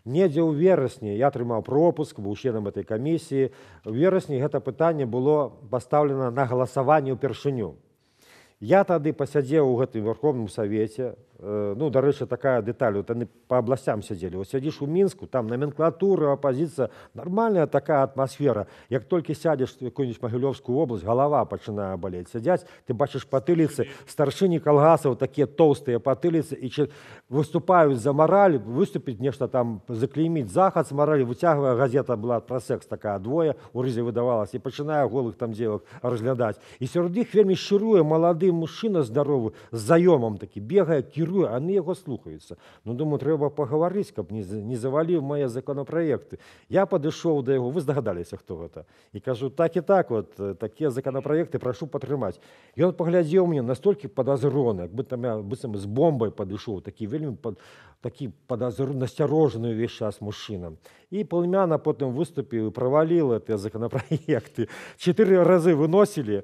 Недзе ў верасні я атрымаў пропуск, быў членам этой камісіі. У верасні гэта пытанне было пастаўлена на галасаванне ўпершыню. Я тады пасядзеў у гэтым Верховным Савеце. Ну, дарэчы, такая дэталь, вот яны па абласцям сядзелі. Вот сядзіш у Мінску, там номенклатура, апазіцыя, нармальная такая атмасфера. Як толькі сядзеш в якую-нибудь Магілёўскую область, галава пачынае балець. Сядзяць, ты бачыш патыліцы, старшыні калгасаў, такія тоўстыя патыліцы, і выступаюць за мараль, выступіць нешта там, заклейміць захад з маралі, выцягвае газета была пра секс такая, двое у рызе выдавалась, і пачынае голых там дзевак разглядаць. І сярод іх вельмі шчыруе малады мужчына здаровы, з заёмам такі, бегае, кіруе, а яны яго слухаюцца. Ну, думаю, трэба пагаварыць, каб не заваліў мае законапраекты. Я падышоў да яго, вы здагадаліся, хто гэта. І кажу, так і так, вот, такія законапраекты прашу падтрымаць. Ён паглядзеў мне настолькі падазроны, як быццам я з бомбай падышоў, такі вельмі такі насцярожаны ўвесь час мужчына. І паўмяна потым выступіў і праваліў гэтыя законапраекты. 4 разы выносілі.